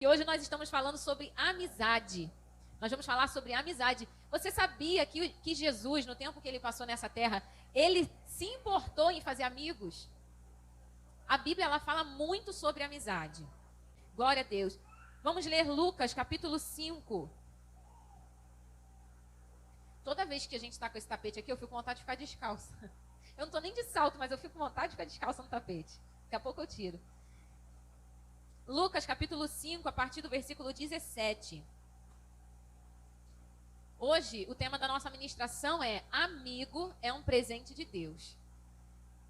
E hoje nós estamos falando sobre amizade. Nós vamos falar sobre amizade. Você sabia que Jesus, no tempo que ele passou nessa terra, ele se importou em fazer amigos? A Bíblia, ela fala muito sobre amizade. Glória a Deus. Vamos ler Lucas, capítulo 5. Toda vez que a gente está com esse tapete aqui, eu fico com vontade de ficar descalça. Eu não estou nem de salto, mas eu fico com vontade de ficar descalça no tapete. Daqui a pouco eu tiro. Lucas, capítulo 5, a partir do versículo 17. Hoje, o tema da nossa ministração é: amigo é um presente de Deus.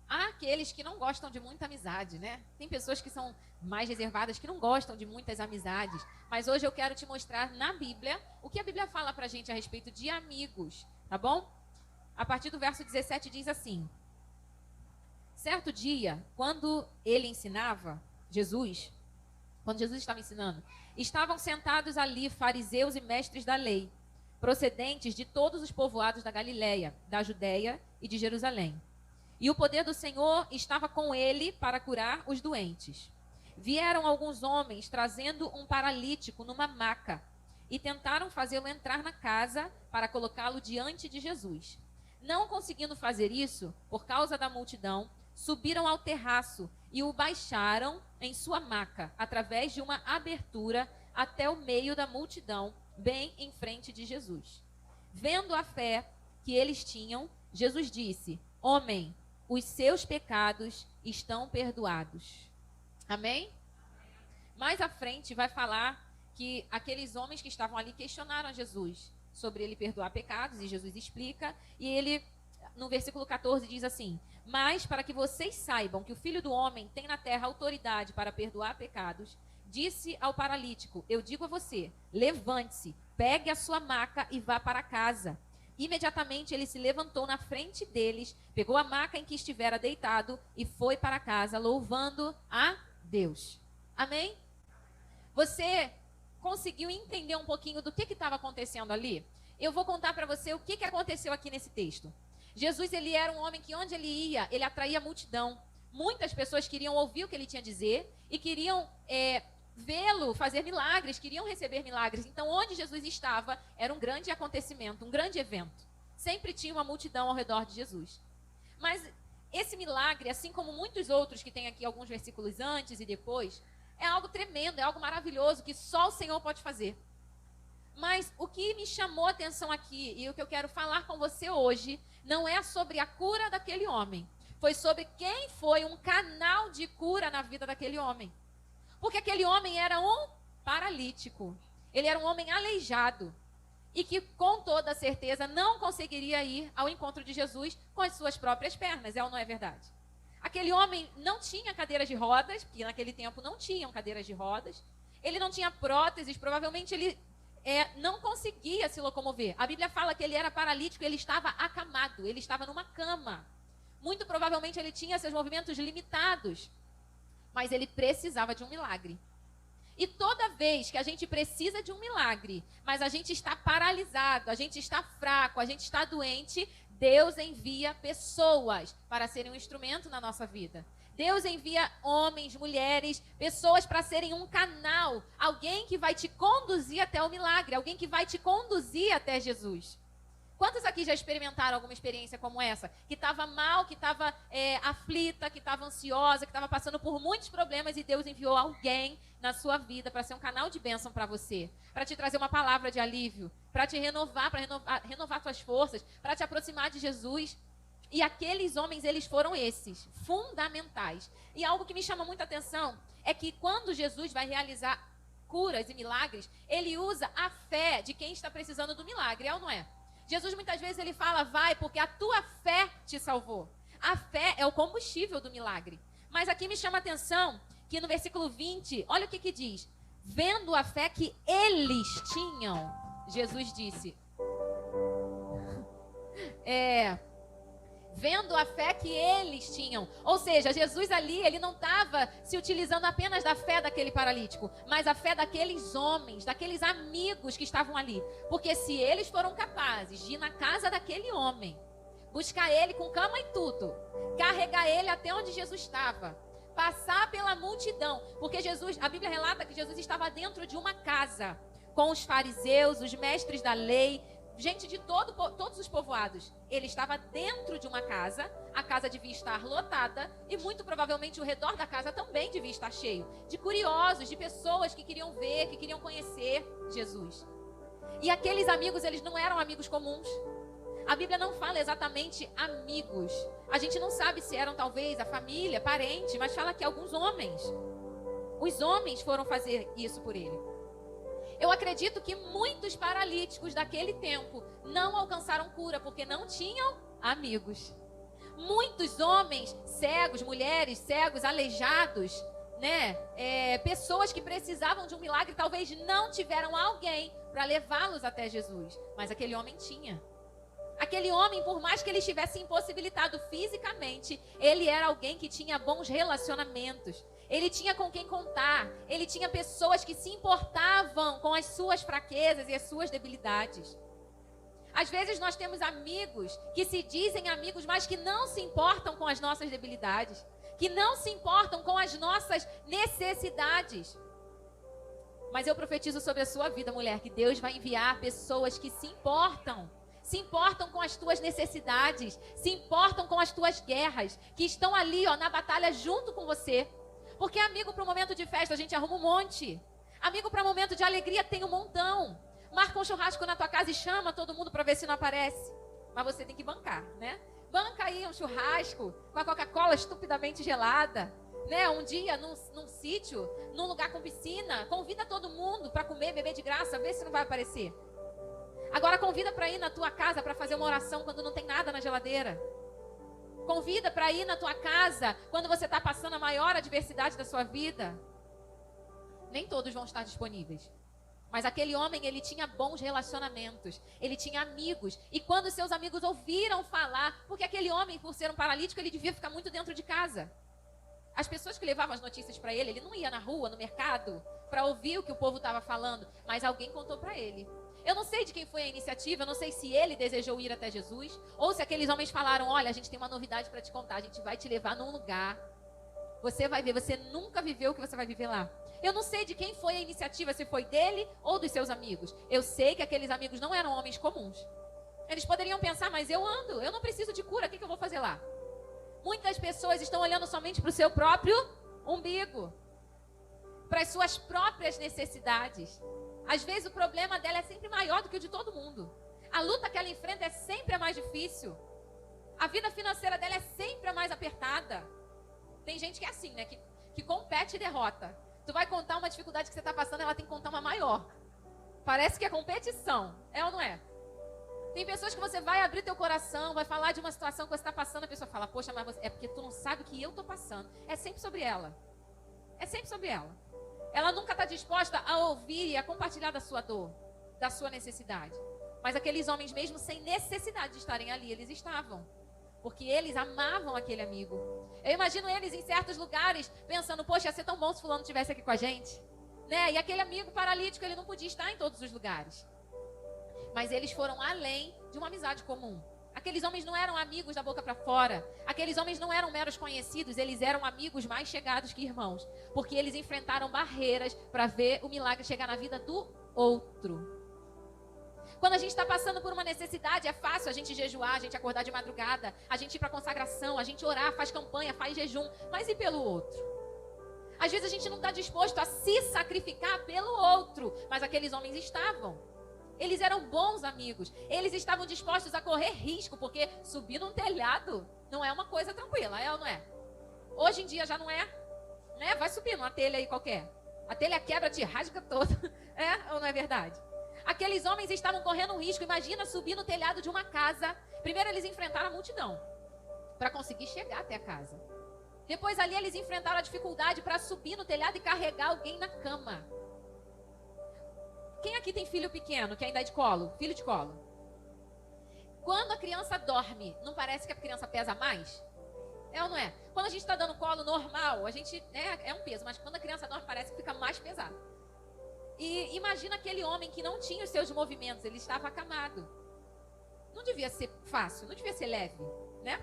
Há aqueles que não gostam de muita amizade, né? Tem pessoas que são mais reservadas, que não gostam de muitas amizades. Mas hoje eu quero te mostrar na Bíblia o que a Bíblia fala pra gente a respeito de amigos, tá bom? A partir do verso 17 diz assim: certo dia, quando ele ensinava, quando Jesus estava ensinando, estavam sentados ali fariseus e mestres da lei, procedentes de todos os povoados da Galileia, da Judeia e de Jerusalém. E o poder do Senhor estava com ele para curar os doentes. Vieram alguns homens trazendo um paralítico numa maca e tentaram fazê-lo entrar na casa para colocá-lo diante de Jesus. Não conseguindo fazer isso, por causa da multidão, subiram ao terraço e o baixaram em sua maca, através de uma abertura até o meio da multidão, bem em frente de Jesus. Vendo a fé que eles tinham, Jesus disse: homem, os seus pecados estão perdoados. Amém? Mais à frente vai falar que aqueles homens que estavam ali questionaram a Jesus sobre ele perdoar pecados, e Jesus explica, e ele, no versículo 14, diz assim: mas para que vocês saibam que o Filho do Homem tem na terra autoridade para perdoar pecados, disse ao paralítico: eu digo a você, levante-se, pegue a sua maca e vá para casa. Imediatamente ele se levantou na frente deles, pegou a maca em que estivera deitado e foi para casa, louvando a Deus. Amém? Você conseguiu entender um pouquinho do que estava acontecendo ali? Eu vou contar para você o que aconteceu aqui nesse texto. Jesus, ele era um homem que onde ele ia, ele atraía a multidão. Muitas pessoas queriam ouvir o que ele tinha a dizer e queriam vê-lo fazer milagres, queriam receber milagres. Então, onde Jesus estava, era um grande acontecimento, um grande evento. Sempre tinha uma multidão ao redor de Jesus. Mas esse milagre, assim como muitos outros que tem aqui alguns versículos antes e depois, é algo tremendo, é algo maravilhoso que só o Senhor pode fazer. Mas o que me chamou a atenção aqui e o que eu quero falar com você hoje não é sobre a cura daquele homem. Foi sobre quem foi um canal de cura na vida daquele homem. Porque aquele homem era um paralítico. Ele era um homem aleijado. E que com toda certeza não conseguiria ir ao encontro de Jesus com as suas próprias pernas. É ou não é verdade? Aquele homem não tinha cadeiras de rodas, porque naquele tempo não tinham cadeiras de rodas. Ele não tinha próteses, provavelmente ele não conseguia se locomover. A Bíblia fala que ele era paralítico, ele estava acamado, ele estava numa cama. Muito provavelmente ele tinha seus movimentos limitados, mas ele precisava de um milagre. E toda vez que a gente precisa de um milagre, mas a gente está paralisado, a gente está fraco, a gente está doente, Deus envia pessoas para serem um instrumento na nossa vida. Deus envia homens, mulheres, pessoas para serem um canal, alguém que vai te conduzir até o milagre, alguém que vai te conduzir até Jesus. Quantos aqui já experimentaram alguma experiência como essa? Que estava mal, que estava aflita, que estava ansiosa, que estava passando por muitos problemas e Deus enviou alguém na sua vida para ser um canal de bênção para você, para te trazer uma palavra de alívio, para te renovar, para renovar suas forças, para te aproximar de Jesus. E aqueles homens, eles foram esses, fundamentais. E algo que me chama muita atenção é que quando Jesus vai realizar curas e milagres, ele usa a fé de quem está precisando do milagre, é ou não é? Jesus muitas vezes ele fala, vai, porque a tua fé te salvou. A fé é o combustível do milagre. Mas aqui me chama a atenção que no versículo 20, olha o que diz. Vendo a fé que eles tinham, Jesus disse. Vendo a fé que eles tinham. Ou seja, Jesus ali, ele não estava se utilizando apenas da fé daquele paralítico, mas a fé daqueles homens, daqueles amigos que estavam ali. Porque se eles foram capazes de ir na casa daquele homem, buscar ele com cama e tudo, carregar ele até onde Jesus estava, passar pela multidão, porque Jesus, a Bíblia relata que Jesus estava dentro de uma casa, com os fariseus, os mestres da lei, gente de todos os povoados. Ele estava dentro de uma casa, a casa devia estar lotada, e muito provavelmente o redor da casa também devia estar cheio, de curiosos, de pessoas que queriam ver, que queriam conhecer Jesus. E aqueles amigos, eles não eram amigos comuns. A Bíblia não fala exatamente amigos. A gente não sabe se eram talvez a família, parente, mas fala que alguns homens. Os homens foram fazer isso por ele. Eu acredito que muitos paralíticos daquele tempo não alcançaram cura porque não tinham amigos. Muitos homens cegos, mulheres cegos, aleijados, né? Pessoas que precisavam de um milagre talvez não tiveram alguém para levá-los até Jesus. Mas aquele homem tinha. Aquele homem, por mais que ele estivesse impossibilitado fisicamente, ele era alguém que tinha bons relacionamentos. Ele tinha com quem contar. Ele tinha pessoas que se importavam com as suas fraquezas e as suas debilidades. Às vezes nós temos amigos que se dizem amigos, mas que não se importam com as nossas debilidades, que não se importam com as nossas necessidades. Mas eu profetizo sobre a sua vida, mulher, que Deus vai enviar pessoas que se importam com as tuas necessidades, se importam com as tuas guerras, que estão ali, ó, na batalha junto com você. Porque amigo para o momento de festa a gente arruma um monte. Amigo para momento de alegria tem um montão. Marca um churrasco na tua casa e chama todo mundo para ver se não aparece. Mas você tem que bancar, né? Banca aí um churrasco com a Coca-Cola estupidamente gelada, né? Um dia num sítio, num lugar com piscina. Convida todo mundo para comer, beber de graça, vê se não vai aparecer. Agora convida para ir na tua casa para fazer uma oração quando não tem nada na geladeira. Convida para ir na tua casa quando você está passando a maior adversidade da sua vida. Nem todos vão estar disponíveis. Mas aquele homem, ele tinha bons relacionamentos. Ele tinha amigos. E quando seus amigos ouviram falar, porque aquele homem, por ser um paralítico, ele devia ficar muito dentro de casa. As pessoas que levavam as notícias para ele não ia na rua, no mercado, para ouvir o que o povo estava falando. Mas alguém contou para ele. Eu não sei de quem foi a iniciativa, eu não sei se ele desejou ir até Jesus, ou se aqueles homens falaram, olha, a gente tem uma novidade para te contar, a gente vai te levar num lugar, você vai ver, você nunca viveu o que você vai viver lá. Eu não sei de quem foi a iniciativa, se foi dele ou dos seus amigos. Eu sei que aqueles amigos não eram homens comuns. Eles poderiam pensar, mas eu ando, eu não preciso de cura, o que eu vou fazer lá? Muitas pessoas estão olhando somente para o seu próprio umbigo, para as suas próprias necessidades. Às vezes o problema dela é sempre maior do que o de todo mundo. A luta que ela enfrenta é sempre a mais difícil. A vida financeira dela é sempre a mais apertada. Tem gente que é assim, né? Que compete e derrota. Tu vai contar uma dificuldade que você está passando, ela tem que contar uma maior. Parece que é competição. É ou não é? Tem pessoas que você vai abrir teu coração, vai falar de uma situação que você está passando, a pessoa fala, poxa, mas é porque tu não sabe o que eu estou passando. É sempre sobre ela. É sempre sobre ela. Ela nunca está disposta a ouvir e a compartilhar da sua dor, da sua necessidade. Mas aqueles homens, mesmo sem necessidade de estarem ali, eles estavam. Porque eles amavam aquele amigo. Eu imagino eles em certos lugares pensando, poxa, ia ser tão bom se fulano estivesse aqui com a gente. Né? E aquele amigo paralítico, ele não podia estar em todos os lugares. Mas eles foram além de uma amizade comum. Aqueles homens não eram amigos da boca para fora. Aqueles homens não eram meros conhecidos. Eles eram amigos mais chegados que irmãos. Porque eles enfrentaram barreiras para ver o milagre chegar na vida do outro. Quando a gente está passando por uma necessidade, é fácil a gente jejuar, a gente acordar de madrugada, a gente ir para consagração, a gente orar, faz campanha, faz jejum. Mas e pelo outro? Às vezes a gente não está disposto a se sacrificar pelo outro. Mas aqueles homens estavam. Eles eram bons amigos. Eles estavam dispostos a correr risco, porque subir num telhado não é uma coisa tranquila, é ou não é? Hoje em dia já não é, né? Vai subir numa telha aí qualquer. A telha quebra, te rasga todo. É ou não é verdade? Aqueles homens estavam correndo um risco. Imagina subir no telhado de uma casa. Primeiro eles enfrentaram a multidão para conseguir chegar até a casa. Depois ali eles enfrentaram a dificuldade para subir no telhado e carregar alguém na cama. Quem aqui tem filho pequeno, que ainda é de colo? Filho de colo. Quando a criança dorme, não parece que a criança pesa mais? É ou não é? Quando a gente está dando colo normal, a gente é um peso, mas quando a criança dorme parece que fica mais pesado. E imagina aquele homem que não tinha os seus movimentos, ele estava acamado. Não devia ser fácil, não devia ser leve, né?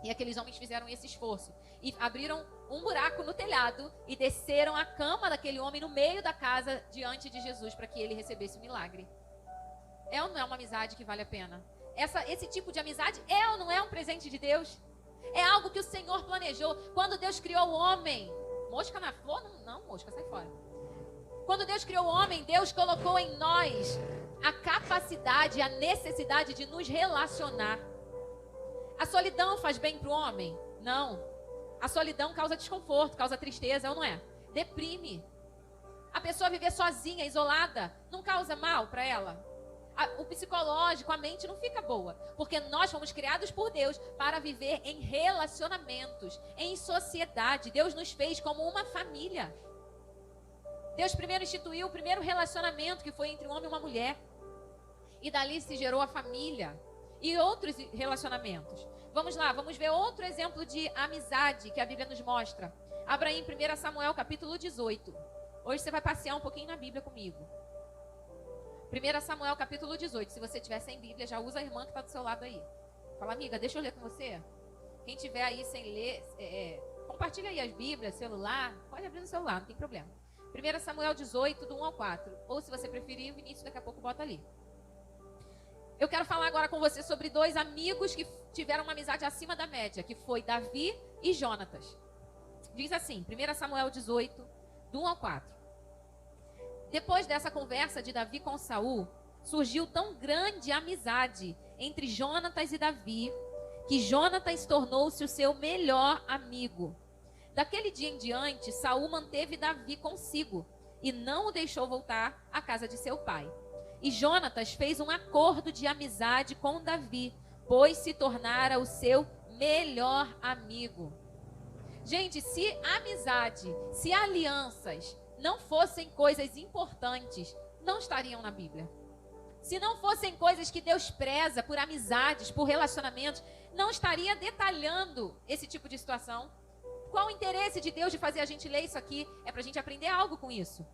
E aqueles homens fizeram esse esforço. E abriram um buraco no telhado e desceram a cama daquele homem no meio da casa diante de Jesus para que ele recebesse o milagre. É ou não é uma amizade que vale a pena? Esse tipo de amizade é ou não é um presente de Deus? É algo que o Senhor planejou. Quando Deus criou o homem, mosca na flor? Não, mosca, sai fora. Quando Deus criou o homem, Deus colocou em nós a capacidade, a necessidade de nos relacionar. A solidão faz bem para o homem? Não. A solidão causa desconforto, causa tristeza, ou não é? Deprime. A pessoa viver sozinha, isolada, não causa mal para ela? O psicológico, a mente não fica boa. Porque nós fomos criados por Deus para viver em relacionamentos, em sociedade. Deus nos fez como uma família. Deus primeiro instituiu o primeiro relacionamento, que foi entre um homem e uma mulher. E dali se gerou a família. E outros relacionamentos. Vamos lá, vamos ver outro exemplo de amizade que a Bíblia nos mostra. Abra aí em 1 Samuel capítulo 18. Hoje você vai passear um pouquinho na Bíblia comigo. 1 Samuel capítulo 18. Se você tiver sem Bíblia, já usa a irmã que está do seu lado aí. Fala, amiga, deixa eu ler com você. Quem tiver aí sem ler, compartilha aí as Bíblias, celular. Pode abrir no celular, não tem problema. 1 Samuel 18, do 1 ao 4. Ou se você preferir, o Vinícius daqui a pouco bota ali. Eu quero falar agora com você sobre dois amigos que tiveram uma amizade acima da média, que foi Davi e Jonatas. Diz assim, 1 Samuel 18, do 1 ao 4. Depois dessa conversa de Davi com Saul, surgiu tão grande amizade entre Jonatas e Davi, que Jonatas tornou-se o seu melhor amigo. Daquele dia em diante, Saul manteve Davi consigo e não o deixou voltar à casa de seu pai. E Jonatas fez um acordo de amizade com Davi, pois se tornara o seu melhor amigo. Gente, se amizade, se alianças não fossem coisas importantes, não estariam na Bíblia. Se não fossem coisas que Deus preza por amizades, por relacionamentos, não estaria detalhando esse tipo de situação. Qual o interesse de Deus de fazer a gente ler isso aqui? É para a gente aprender algo com isso.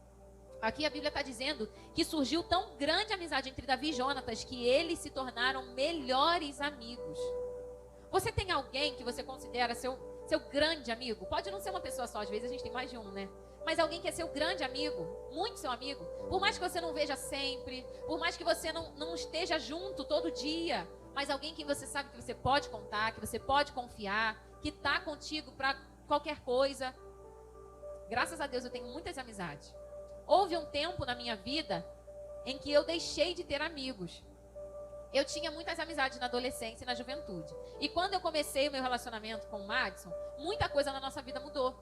Aqui a Bíblia está dizendo que surgiu tão grande amizade entre Davi e Jonatas que eles se tornaram melhores amigos. Você tem alguém que você considera seu grande amigo? Pode não ser uma pessoa só, às vezes a gente tem mais de um, né? Mas alguém que é seu grande amigo, muito seu amigo, por mais que você não veja sempre, por mais que você não esteja junto todo dia, mas alguém que você sabe que você pode contar, que você pode confiar, que está contigo para qualquer coisa. Graças a Deus eu tenho muitas amizades. Houve um tempo na minha vida em que eu deixei de ter amigos. Eu tinha muitas amizades na adolescência e na juventude. E quando eu comecei o meu relacionamento com o Madison, muita coisa na nossa vida mudou.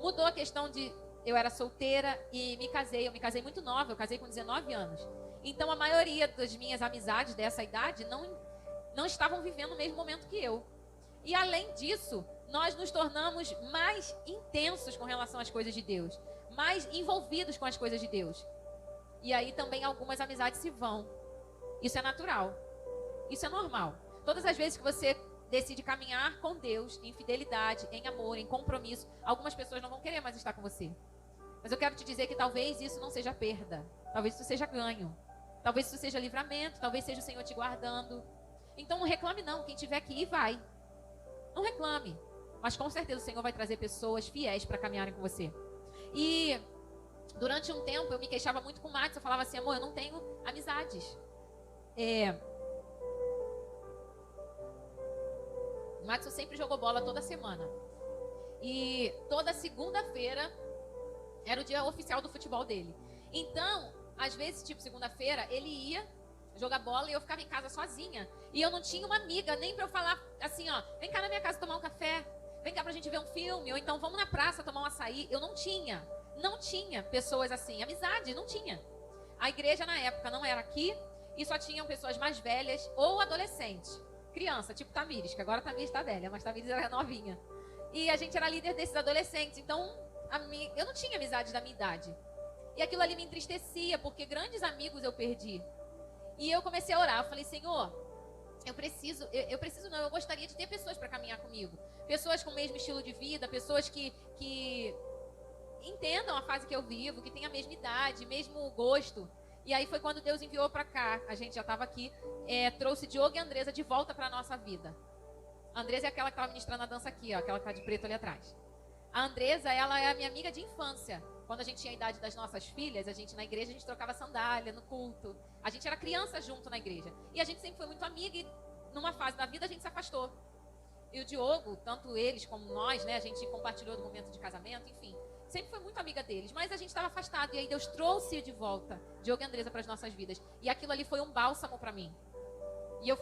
Mudou a questão de... Eu era solteira e me casei. Eu me casei muito nova, eu casei com 19 anos. Então a maioria das minhas amizades dessa idade não estavam vivendo o mesmo momento que eu. E além disso, nós nos tornamos mais intensos com relação às coisas de Deus. Mais envolvidos com as coisas de Deus. E aí também algumas amizades se vão. Isso é natural. Isso é normal. Todas as vezes que você decide caminhar com Deus, em fidelidade, em amor, em compromisso, algumas pessoas não vão querer mais estar com você. Mas eu quero te dizer que talvez isso não seja perda. Talvez isso seja ganho. Talvez isso seja livramento. Talvez seja o Senhor te guardando. Então não reclame não. Quem tiver que ir, vai. Não reclame. Mas com certeza o Senhor vai trazer pessoas fiéis para caminharem com você. E durante um tempo eu me queixava muito com o Max. Eu falava assim, amor, eu não tenho amizades. O Max sempre jogou bola toda semana. E toda segunda-feira era o dia oficial do futebol dele. Então, às vezes, tipo segunda-feira, ele ia jogar bola e eu ficava em casa sozinha. E eu não tinha uma amiga nem pra eu falar assim, ó, vem cá na minha casa tomar um café. Vem cá pra gente ver um filme, ou então vamos na praça tomar um açaí. Eu não tinha pessoas assim, amizade, não tinha. A igreja na época não era aqui e só tinham pessoas mais velhas ou adolescentes. Criança, tipo Tamires, que agora a Tamires tá velha, mas Tamires era novinha. E a gente era líder desses adolescentes, então eu não tinha amizade da minha idade. E aquilo ali me entristecia, porque grandes amigos eu perdi. E eu comecei a orar, eu falei, Senhor, eu gostaria de ter pessoas para caminhar comigo. Pessoas com o mesmo estilo de vida, pessoas que entendam a fase que eu vivo, que tenham a mesma idade, mesmo gosto. E aí foi quando Deus enviou para cá, a gente já estava aqui, trouxe Diogo e Andresa de volta para a nossa vida. A Andresa é aquela que estava ministrando a dança aqui, ó, aquela que está de preto ali atrás. A Andresa, ela é a minha amiga de infância. Quando a gente tinha a idade das nossas filhas, a gente na igreja, a gente trocava sandália no culto. A gente era criança junto na igreja. E a gente sempre foi muito amiga e numa fase da vida a gente se afastou. E o Diogo, tanto eles como nós, né, a gente compartilhou do momento de casamento, enfim. Sempre foi muito amiga deles, mas a gente estava afastado. E aí Deus trouxe de volta Diogo e Andresa para as nossas vidas. E aquilo ali foi um bálsamo para mim. E eu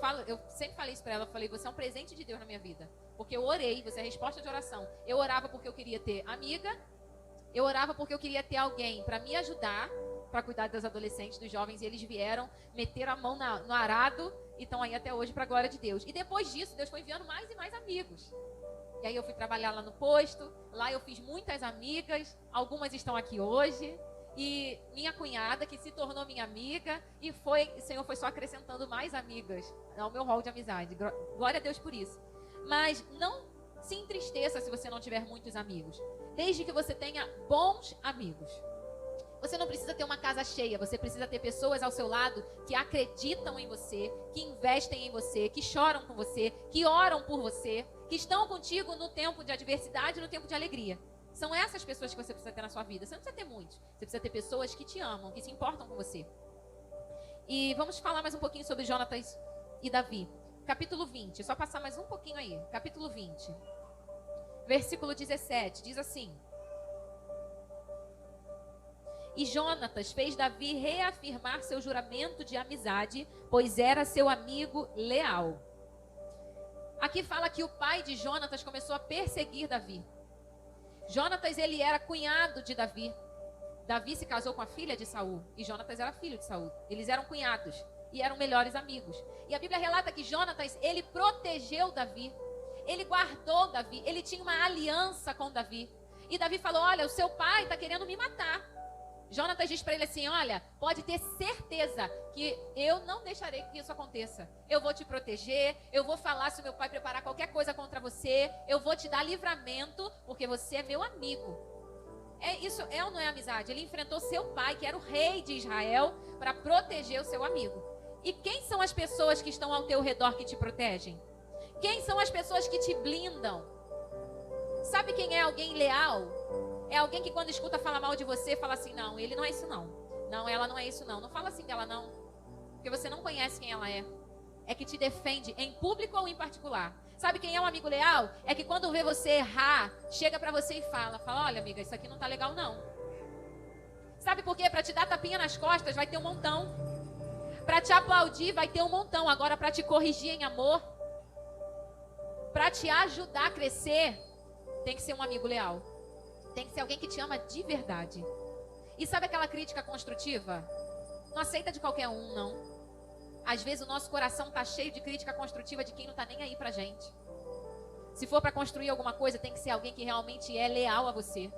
sempre falei isso para ela, eu falei, você é um presente de Deus na minha vida. Porque eu orei, você é a resposta de oração. Eu orava porque eu queria ter amiga, eu orava porque eu queria ter alguém para me ajudar, para cuidar dos adolescentes, dos jovens, e eles vieram, meteram a mão no arado e estão aí até hoje para a glória de Deus. E depois disso, Deus foi enviando mais e mais amigos. E aí eu fui trabalhar lá no posto, lá eu fiz muitas amigas, algumas estão aqui hoje. E minha cunhada, que se tornou minha amiga, e o Senhor foi só acrescentando mais amigas ao meu rol de amizade. Glória a Deus por isso. Mas não se entristeça se você não tiver muitos amigos. Desde que você tenha bons amigos. Você não precisa ter uma casa cheia, você precisa ter pessoas ao seu lado que acreditam em você, que investem em você, que choram com você, que oram por você, que estão contigo no tempo de adversidade e no tempo de alegria. São essas pessoas que você precisa ter na sua vida. Você não precisa ter muitos. Você precisa ter pessoas que te amam, que se importam com você. E vamos falar mais um pouquinho sobre Jonatas e Davi. Capítulo 20. É só passar mais um pouquinho aí. Capítulo 20. Versículo 17. Diz assim. E Jonatas fez Davi reafirmar seu juramento de amizade, pois era seu amigo leal. Aqui fala que o pai de Jonatas começou a perseguir Davi. Jonatas, ele era cunhado de Davi. Davi se casou com a filha de Saul e Jonatas era filho de Saul. Eles eram cunhados e eram melhores amigos. E a Bíblia relata que Jonatas, ele protegeu Davi. Ele guardou Davi. Ele tinha uma aliança com Davi. E Davi falou, olha, o seu pai está querendo me matar. Jonatas diz para ele assim, olha, pode ter certeza que eu não deixarei que isso aconteça. Eu vou te proteger, eu vou falar se o meu pai preparar qualquer coisa contra você, eu vou te dar livramento, porque você é meu amigo. Isso é ou não é amizade? Ele enfrentou seu pai, que era o rei de Israel, para proteger o seu amigo. E quem são as pessoas que estão ao teu redor que te protegem? Quem são as pessoas que te blindam? Sabe quem é alguém leal? É alguém que quando escuta falar mal de você, fala assim, não, ele não é isso não. Não, ela não é isso não. Não fala assim dela não. Porque você não conhece quem ela é. É que te defende em público ou em particular. Sabe quem é um amigo leal? É que quando vê você errar, chega pra você e fala, olha amiga, isso aqui não tá legal não. Sabe por quê? Pra te dar tapinha nas costas vai ter um montão. Pra te aplaudir vai ter um montão. Agora pra te corrigir em amor, pra te ajudar a crescer, tem que ser um amigo leal. Tem que ser alguém que te ama de verdade. E sabe aquela crítica construtiva? Não aceita de qualquer um, não. Às vezes o nosso coração tá cheio de crítica construtiva de quem não tá nem aí pra gente. Se for para construir alguma coisa, tem que ser alguém que realmente é leal a você.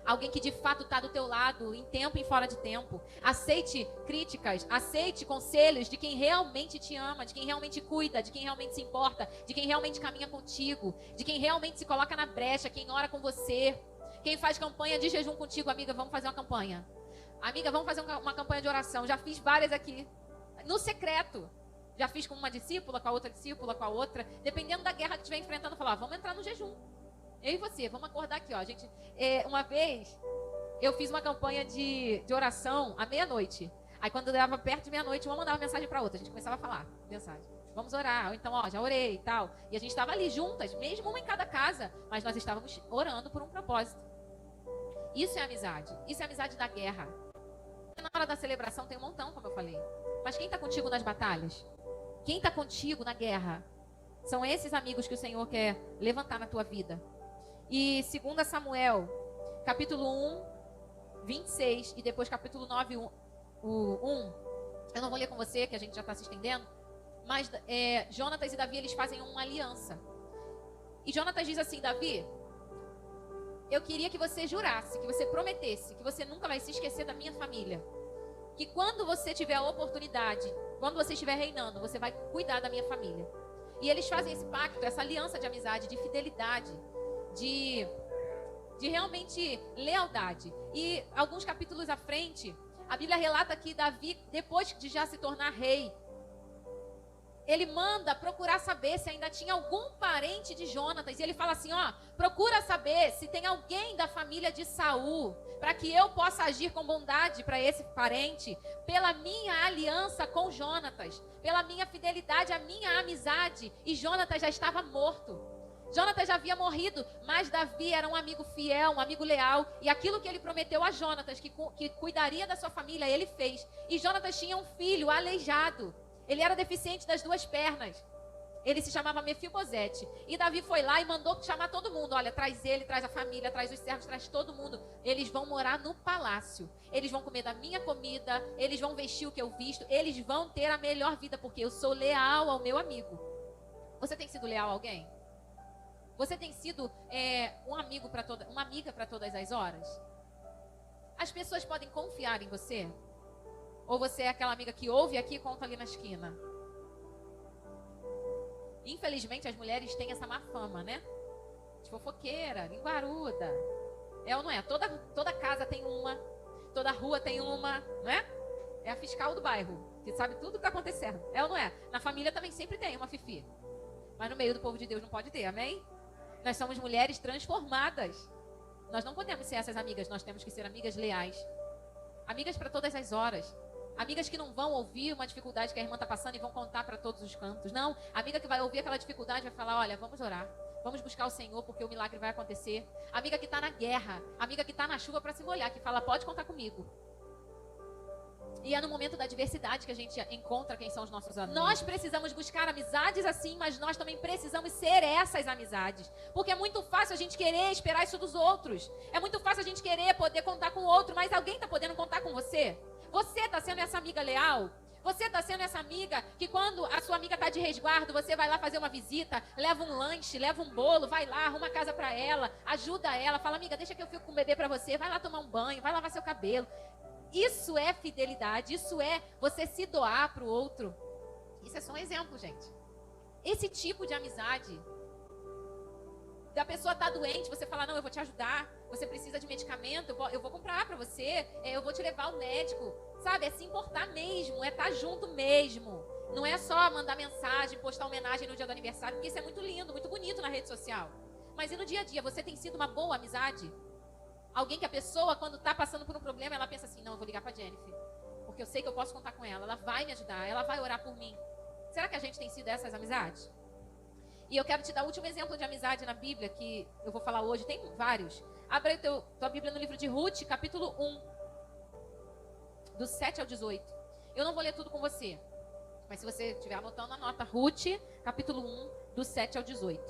Alguém que de fato tá do teu lado, em tempo e fora de tempo. Aceite críticas, aceite conselhos de quem realmente te ama, de quem realmente cuida, de quem realmente se importa, de quem realmente caminha contigo, de quem realmente se coloca na brecha, quem ora com você. Quem faz campanha de jejum contigo, amiga, vamos fazer uma campanha. Amiga, vamos fazer uma campanha de oração. Já fiz várias aqui, no secreto. Já fiz com uma discípula, com a outra discípula, com a outra. Dependendo da guerra que estiver enfrentando, falar, vamos entrar no jejum. Eu e você, vamos acordar aqui, ó. Gente, uma vez, eu fiz uma campanha de oração à meia-noite. Aí quando dava perto de meia-noite, uma mandava mensagem para outra. A gente começava a falar, mensagem. Vamos orar. Ou então, ó, já orei e tal. E a gente estava ali juntas, mesmo uma em cada casa. Mas nós estávamos orando por um propósito. Isso é amizade. Isso é amizade da guerra. Na hora da celebração tem um montão, como eu falei. Mas quem está contigo nas batalhas? Quem está contigo na guerra? São esses amigos que o Senhor quer levantar na tua vida. E 2 Samuel, capítulo 1, 26, e depois capítulo 9, 1. Eu não vou ler com você, que a gente já está se estendendo. Mas Jonatas e Davi, eles fazem uma aliança. E Jonatas diz assim, Davi, eu queria que você jurasse, que você prometesse, que você nunca vai se esquecer da minha família. Que quando você tiver a oportunidade, quando você estiver reinando, você vai cuidar da minha família. E eles fazem esse pacto, essa aliança de amizade, de fidelidade, de realmente lealdade. E alguns capítulos à frente, a Bíblia relata que Davi, depois de já se tornar rei, ele manda procurar saber se ainda tinha algum parente de Jonatas. E ele fala assim, ó, procura saber se tem alguém da família de Saul, para que eu possa agir com bondade para esse parente, pela minha aliança com Jonatas, pela minha fidelidade, a minha amizade. E Jonatas já estava morto. Jonatas já havia morrido, mas Davi era um amigo fiel, um amigo leal. E aquilo que ele prometeu a Jonatas, que cuidaria da sua família, ele fez. E Jonatas tinha um filho aleijado. Ele era deficiente das 2 pernas. Ele se chamava Mefibosete. E Davi foi lá e mandou chamar todo mundo. Olha, traz ele, traz a família, traz os servos, traz todo mundo. Eles vão morar no palácio. Eles vão comer da minha comida. Eles vão vestir o que eu visto. Eles vão ter a melhor vida, porque eu sou leal ao meu amigo. Você tem sido leal a alguém? Você tem sido um amigo uma amiga para todas as horas? As pessoas podem confiar em você? Ou você é aquela amiga que ouve aqui e conta ali na esquina? Infelizmente, as mulheres têm essa má fama, né? De fofoqueira, linguaruda. É ou não é? Toda casa tem uma, toda rua tem uma, não é? É a fiscal do bairro, que sabe tudo o que está acontecendo. É ou não é? Na família também sempre tem uma fifi. Mas no meio do povo de Deus não pode ter, amém? Nós somos mulheres transformadas. Nós não podemos ser essas amigas, nós temos que ser amigas leais. Amigas para todas as horas. Amigas que não vão ouvir uma dificuldade que a irmã está passando e vão contar para todos os cantos. Não, amiga que vai ouvir aquela dificuldade e vai falar, olha, vamos orar. Vamos buscar o Senhor porque o milagre vai acontecer. Amiga que está na guerra. Amiga que está na chuva para se molhar. Que fala, pode contar comigo. E é no momento da adversidade que a gente encontra quem são os nossos amigos. Nós precisamos buscar amizades assim, mas nós também precisamos ser essas amizades. Porque é muito fácil a gente querer esperar isso dos outros. É muito fácil a gente querer poder contar com o outro, mas alguém está podendo contar com você? Você está sendo essa amiga leal? Você está sendo essa amiga que quando a sua amiga está de resguardo, você vai lá fazer uma visita, leva um lanche, leva um bolo, vai lá, arruma a casa para ela, ajuda ela, fala, amiga, deixa que eu fico com o bebê para você, vai lá tomar um banho, vai lavar seu cabelo. Isso é fidelidade, isso é você se doar para o outro. Isso é só um exemplo, gente. Esse tipo de amizade, da pessoa tá doente, você fala, não, eu vou te ajudar, você precisa de medicamento, eu vou comprar para você, eu vou te levar ao médico, sabe? É se importar mesmo, é estar junto mesmo. Não é só mandar mensagem, postar homenagem no dia do aniversário, porque isso é muito lindo, muito bonito na rede social. Mas e no dia a dia, você tem sido uma boa amizade? Alguém que a pessoa, quando está passando por um problema, ela pensa assim, não, eu vou ligar para Jennifer, porque eu sei que eu posso contar com ela vai me ajudar, ela vai orar por mim. Será que a gente tem sido essas amizades? E eu quero te dar o último exemplo de amizade na Bíblia, que eu vou falar hoje, tem vários. Abre aí tua Bíblia no livro de Ruth, capítulo 1, do 7 ao 18. Eu não vou ler tudo com você, mas se você estiver anotando, anota. Ruth, capítulo 1, do 7 ao 18.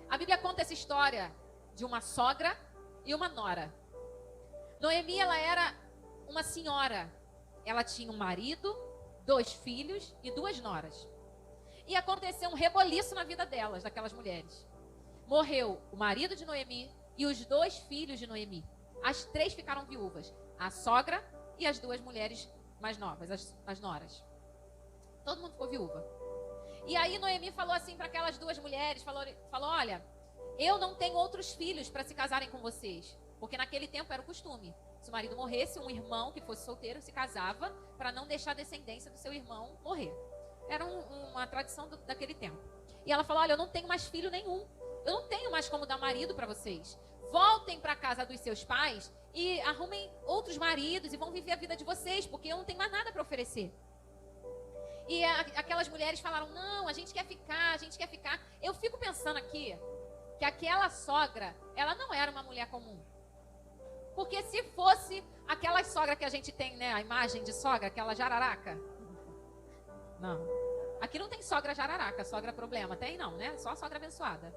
A Bíblia conta essa história de uma sogra e uma nora. Noemi, ela era uma senhora. Ela tinha um marido, 2 filhos e 2 noras. E aconteceu um reboliço na vida delas, daquelas mulheres. Morreu o marido de Noemi e os 2 filhos de Noemi. As 3 ficaram viúvas. A sogra e as 2 mulheres mais novas, as noras. Todo mundo ficou viúva. E aí Noemi falou assim para aquelas 2 mulheres, falou, olha, eu não tenho outros filhos para se casarem com vocês. Porque naquele tempo era o costume. Se o marido morresse, um irmão que fosse solteiro se casava para não deixar a descendência do seu irmão morrer. Era uma tradição daquele tempo. E ela falou, olha, eu não tenho mais filho nenhum. Eu não tenho mais como dar marido para vocês. Voltem para a casa dos seus pais e arrumem outros maridos e vão viver a vida de vocês, porque eu não tenho mais nada para oferecer. E aquelas mulheres falaram, não, a gente quer ficar, a gente quer ficar. Eu fico pensando aqui que aquela sogra, ela não era uma mulher comum. Porque se fosse aquela sogra que a gente tem, né, a imagem de sogra, aquela jararaca. Não. Aqui não tem sogra jararaca, sogra problema. Tem não, né? Só a sogra abençoada.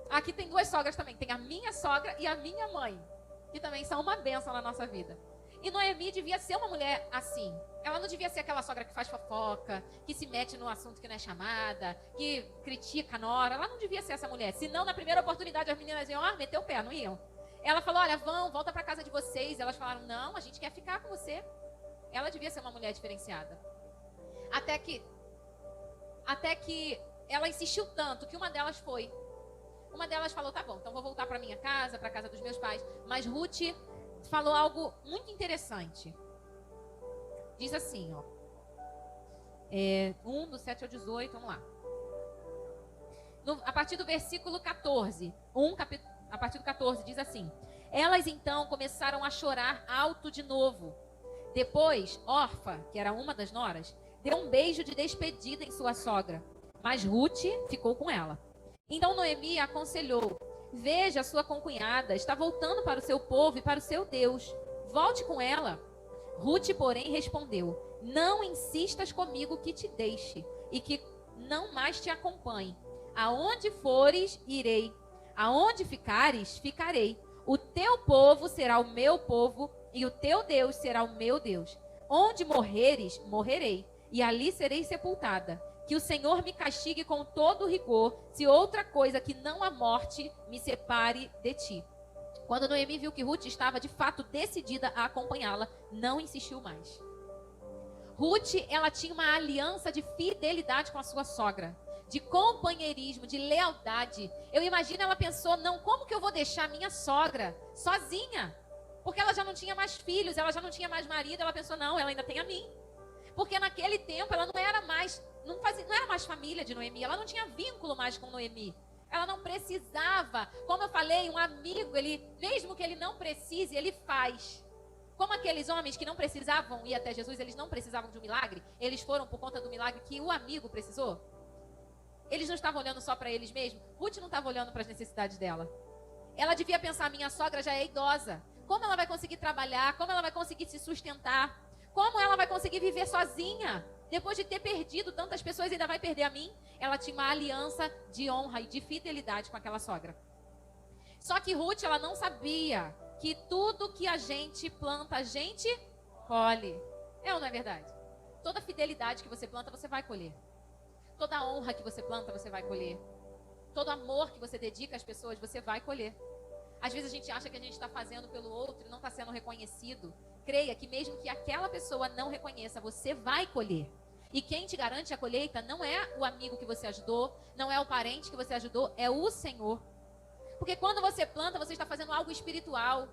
Aqui tem 2 sogras também. Tem a minha sogra e a minha mãe. Que também são uma bênção na nossa vida. E Noemi devia ser uma mulher assim. Ela não devia ser aquela sogra que faz fofoca, que se mete no assunto que não é chamada, que critica a nora. Ela não devia ser essa mulher. Senão, na primeira oportunidade, as meninas iam, meteu o pé, não iam? Ela falou, olha, volta para casa de vocês. Elas falaram, não, a gente quer ficar com você. Ela devia ser uma mulher diferenciada. Até que ela insistiu tanto que uma delas foi. Uma delas falou, tá bom, então vou voltar para minha casa, para a casa dos meus pais. Mas Ruth falou algo muito interessante. Diz assim, ó. 1, do 7 ao 18, vamos lá. A partir do versículo 14, a partir do 14, diz assim: Elas então começaram a chorar alto de novo. Depois, Orfa, que era uma das noras, deu um beijo de despedida em sua sogra, mas Ruth ficou com ela. Então Noemi a aconselhou: Veja, sua concunhada está voltando para o seu povo e para o seu Deus. Volte com ela. Ruth, porém, respondeu: Não insistas comigo que te deixe e que não mais te acompanhe. Aonde fores, irei. Aonde ficares, ficarei. O teu povo será o meu povo e o teu Deus será o meu Deus. Onde morreres, morrerei, e ali serei sepultada. Que o Senhor me castigue com todo rigor, se outra coisa que não a morte me separe de ti. Quando Noemi viu que Ruth estava de fato decidida a acompanhá-la, não insistiu mais. Ruth, ela tinha uma aliança de fidelidade com a sua sogra, de companheirismo, de lealdade. Eu imagino, ela pensou: não, como que eu vou deixar minha sogra sozinha? Porque ela já não tinha mais filhos, ela já não tinha mais marido. Ela pensou: não, ela ainda tem a mim. Porque naquele tempo ela não era mais, não era mais família de Noemi, ela não tinha vínculo mais com Noemi. Ela não precisava, como eu falei, um amigo, ele, mesmo que ele não precise, ele faz. Como aqueles homens que não precisavam ir até Jesus, eles não precisavam de um milagre, eles foram por conta do milagre que o amigo precisou. Eles não estavam olhando só para eles mesmos. Ruth não estava olhando para as necessidades dela. Ela devia pensar: minha sogra já é idosa. Como ela vai conseguir trabalhar? Como ela vai conseguir se sustentar? Como ela vai conseguir viver sozinha? Depois de ter perdido tantas pessoas, ainda vai perder a mim? Ela tinha uma aliança de honra e de fidelidade com aquela sogra. Só que Ruth, ela não sabia que tudo que a gente planta, a gente colhe. É ou não é verdade? Toda fidelidade que você planta, você vai colher. Toda honra que você planta, você vai colher. Todo amor que você dedica às pessoas, você vai colher. Às vezes a gente acha que a gente está fazendo pelo outro e não está sendo reconhecido. Creia que mesmo que aquela pessoa não reconheça, você vai colher. E quem te garante a colheita não é o amigo que você ajudou, não é o parente que você ajudou, é o Senhor. Porque quando você planta, você está fazendo algo espiritual.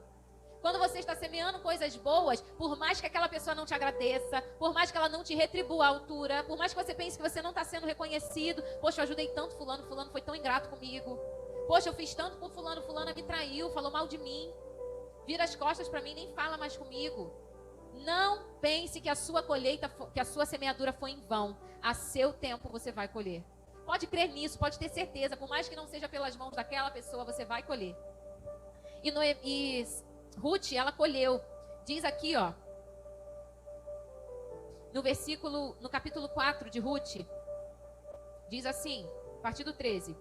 Quando você está semeando coisas boas, por mais que aquela pessoa não te agradeça, por mais que ela não te retribua à altura, por mais que você pense que você não está sendo reconhecido: poxa, eu ajudei tanto fulano, fulano foi tão ingrato comigo. Poxa, eu fiz tanto por fulano, fulana me traiu, falou mal de mim, vira as costas para mim, nem fala mais comigo. Não pense que a sua colheita, que a sua semeadura foi em vão. A seu tempo você vai colher. Pode crer nisso, pode ter certeza. Por mais que não seja pelas mãos daquela pessoa, você vai colher. E Ruth, ela colheu. Diz aqui, ó, no capítulo 4 de Ruth, diz assim, a partir do 13: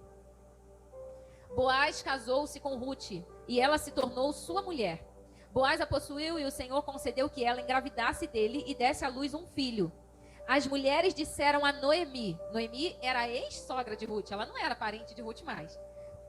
Boaz casou-se com Ruth, e ela se tornou sua mulher. Boaz a possuiu, e o Senhor concedeu que ela engravidasse dele e desse à luz um filho. As mulheres disseram a Noemi era a ex-sogra de Ruth, ela não era parente de Ruth mais.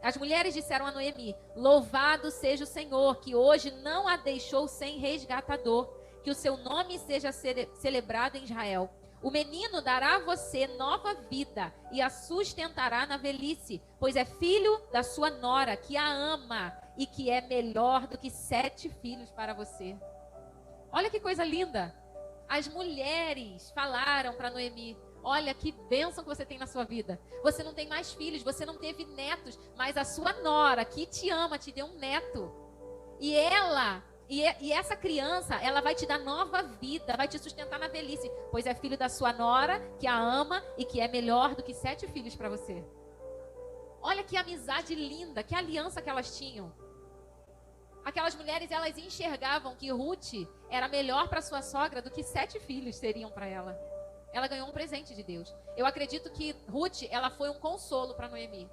As mulheres disseram a Noemi: Louvado seja o Senhor, que hoje não a deixou sem resgatador, que o seu nome seja celebrado em Israel. O menino dará a você nova vida e a sustentará na velhice, pois é filho da sua nora, que a ama e que é melhor do que 7 filhos para você. Olha que coisa linda. As mulheres falaram para Noemi: olha que bênção que você tem na sua vida. Você não tem mais filhos, você não teve netos, mas a sua nora, que te ama, te deu um neto. E essa criança, ela vai te dar nova vida, vai te sustentar na velhice, pois é filho da sua nora, que a ama e que é melhor do que 7 filhos para você. Olha que amizade linda, que aliança que elas tinham. Aquelas mulheres, elas enxergavam que Ruth era melhor para sua sogra do que 7 filhos seriam para ela. Ela ganhou um presente de Deus. Eu acredito que Ruth, ela foi um consolo para Noemi,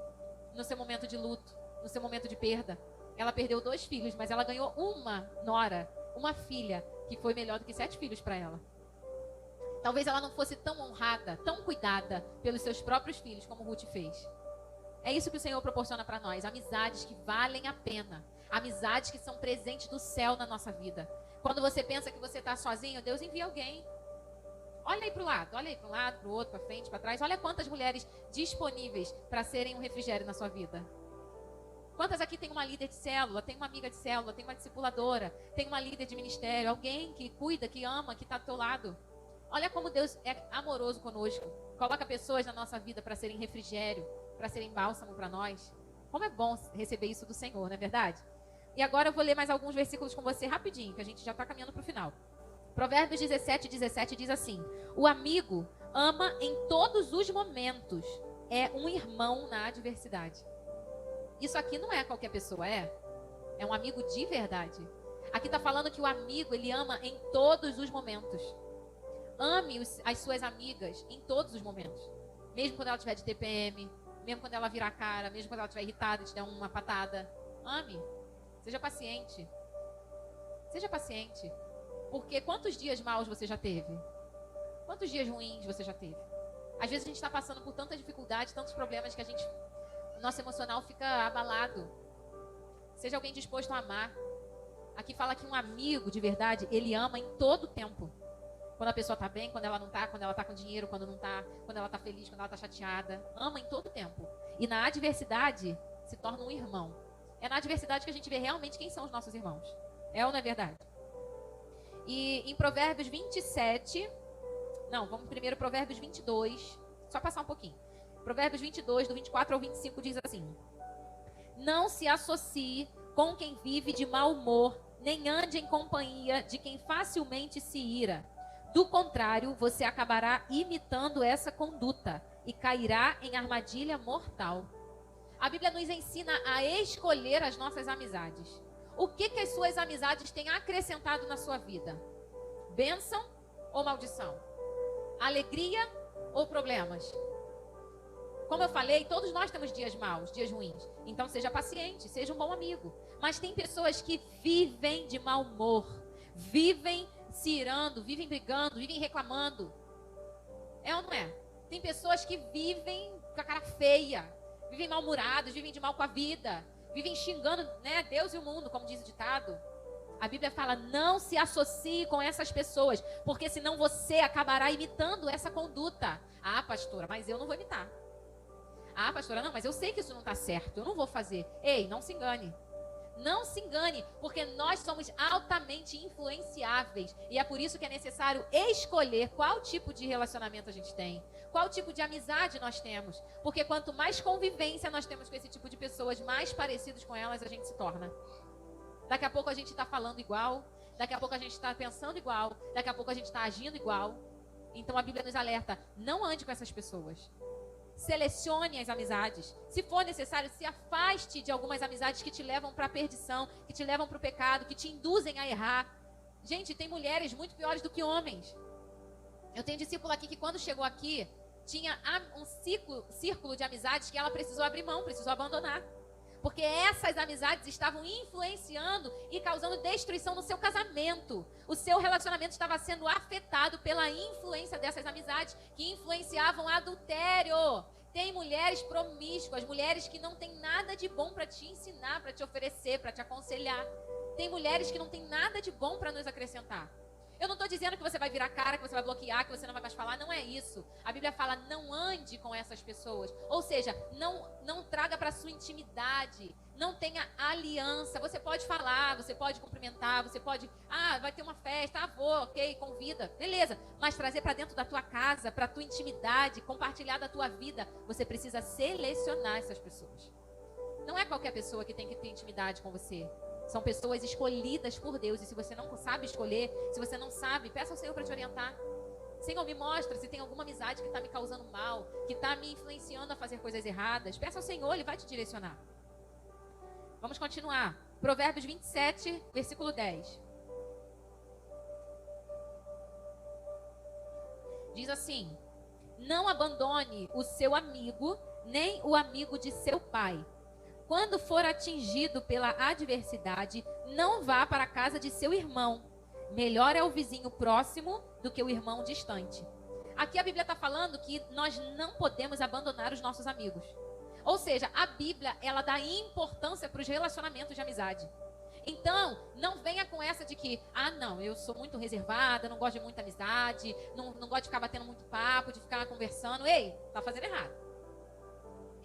no seu momento de luto, no seu momento de perda. Ela perdeu 2 filhos, mas ela ganhou uma nora, uma filha, que foi melhor do que 7 filhos para ela. Talvez ela não fosse tão honrada, tão cuidada pelos seus próprios filhos como Ruth fez. É isso que o Senhor proporciona para nós, amizades que valem a pena, amizades que são presentes do céu na nossa vida. Quando você pensa que você está sozinho, Deus envia alguém. Olha aí para o lado, para o outro, para frente, para trás. Olha quantas mulheres disponíveis para serem um refrigério na sua vida. Quantas aqui tem uma líder de célula, tem uma amiga de célula, tem uma discipuladora, tem uma líder de ministério, alguém que cuida, que ama, que está do teu lado. Olha como Deus é amoroso conosco. Coloca pessoas na nossa vida para serem refrigério, para serem bálsamo para nós. Como é bom receber isso do Senhor, não é verdade? E agora eu vou ler mais alguns versículos com você rapidinho, que a gente já está caminhando para o final. Provérbios 17 diz assim: o amigo ama em todos os momentos, é um irmão na adversidade. Isso aqui não é qualquer pessoa, é um amigo de verdade. Aqui está falando que o amigo, ele ama em todos os momentos. Ame as suas amigas em todos os momentos. Mesmo quando ela estiver de TPM, mesmo quando ela virar a cara, mesmo quando ela estiver irritada e te der uma patada. Ame. Seja paciente. Seja paciente. Porque quantos dias maus você já teve? Quantos dias ruins você já teve? Às vezes a gente está passando por tanta dificuldade, tantos problemas que o nosso emocional fica abalado. Seja alguém disposto a amar. Aqui fala que um amigo de verdade, ele ama em todo o tempo. Quando a pessoa está bem, quando ela não está, quando ela está com dinheiro, quando não está, quando ela está feliz, quando ela está chateada. Ama em todo o tempo. E na adversidade, se torna um irmão. É na adversidade que a gente vê realmente quem são os nossos irmãos. É ou não é verdade? E em Provérbios 27... Não, vamos primeiro Provérbios 22. Só passar um pouquinho. Provérbios 22, do 24 ao 25, diz assim: não se associe com quem vive de mau humor, nem ande em companhia de quem facilmente se ira. Do contrário, você acabará imitando essa conduta e cairá em armadilha mortal. A Bíblia nos ensina a escolher as nossas amizades. O que as suas amizades têm acrescentado na sua vida? Bênção ou maldição? Alegria ou problemas? Como eu falei, todos nós temos dias maus, dias ruins. Então seja paciente, seja um bom amigo. Mas tem pessoas que vivem de mau humor, vivem se irando, vivem brigando, vivem reclamando. É ou não é? Tem pessoas que vivem com a cara feia, vivem mal-humorados, vivem de mal com a vida, vivem xingando, né, Deus e o mundo, como diz o ditado. A Bíblia fala, não se associe com essas pessoas, porque senão você acabará imitando essa conduta. Ah, pastora, mas eu não vou imitar. Ah, pastora, não, mas eu sei que isso não está certo, eu não vou fazer. Ei, não se engane. Não se engane, porque nós somos altamente influenciáveis. E é por isso que é necessário escolher qual tipo de relacionamento a gente tem, qual tipo de amizade nós temos. Porque quanto mais convivência nós temos com esse tipo de pessoas, mais parecidos com elas a gente se torna. Daqui a pouco a gente está falando igual, daqui a pouco a gente está pensando igual, daqui a pouco a gente está agindo igual. Então a Bíblia nos alerta, não ande com essas pessoas. Selecione as amizades. Se for necessário, se afaste de algumas amizades que te levam para a perdição, que te levam para o pecado, que te induzem a errar. Gente, tem mulheres muito piores do que homens. Eu tenho discípulo aqui que quando chegou aqui, tinha um círculo de amizades que ela precisou abrir mão, precisou abandonar. Porque essas amizades estavam influenciando e causando destruição no seu casamento. O seu relacionamento estava sendo afetado pela influência dessas amizades que influenciavam adultério. Tem mulheres promíscuas, mulheres que não têm nada de bom para te ensinar, para te oferecer, para te aconselhar. Tem mulheres que não têm nada de bom para nos acrescentar. Eu não estou dizendo que você vai virar cara, que você vai bloquear, que você não vai mais falar. Não é isso. A Bíblia fala, não ande com essas pessoas. Ou seja, não traga para sua intimidade. Não tenha aliança. Você pode falar, você pode cumprimentar, você pode... Ah, vai ter uma festa, vou, ok, convida. Beleza. Mas trazer para dentro da tua casa, para a tua intimidade, compartilhar da tua vida, você precisa selecionar essas pessoas. Não é qualquer pessoa que tem que ter intimidade com você. São pessoas escolhidas por Deus. E se você não sabe escolher, se você não sabe, peça ao Senhor para te orientar. Senhor, me mostra se tem alguma amizade que está me causando mal, que está me influenciando a fazer coisas erradas. Peça ao Senhor, Ele vai te direcionar. Vamos continuar. Provérbios 27, versículo 10. Diz assim: não abandone o seu amigo, nem o amigo de seu pai. Quando for atingido pela adversidade, não vá para a casa de seu irmão. Melhor é o vizinho próximo do que o irmão distante. Aqui a Bíblia está falando que nós não podemos abandonar os nossos amigos. Ou seja, a Bíblia, ela dá importância para os relacionamentos de amizade. Então, não venha com essa de que, não, eu sou muito reservada, não gosto de muita amizade, não gosto de ficar batendo muito papo, de ficar conversando. Ei, tá fazendo errado.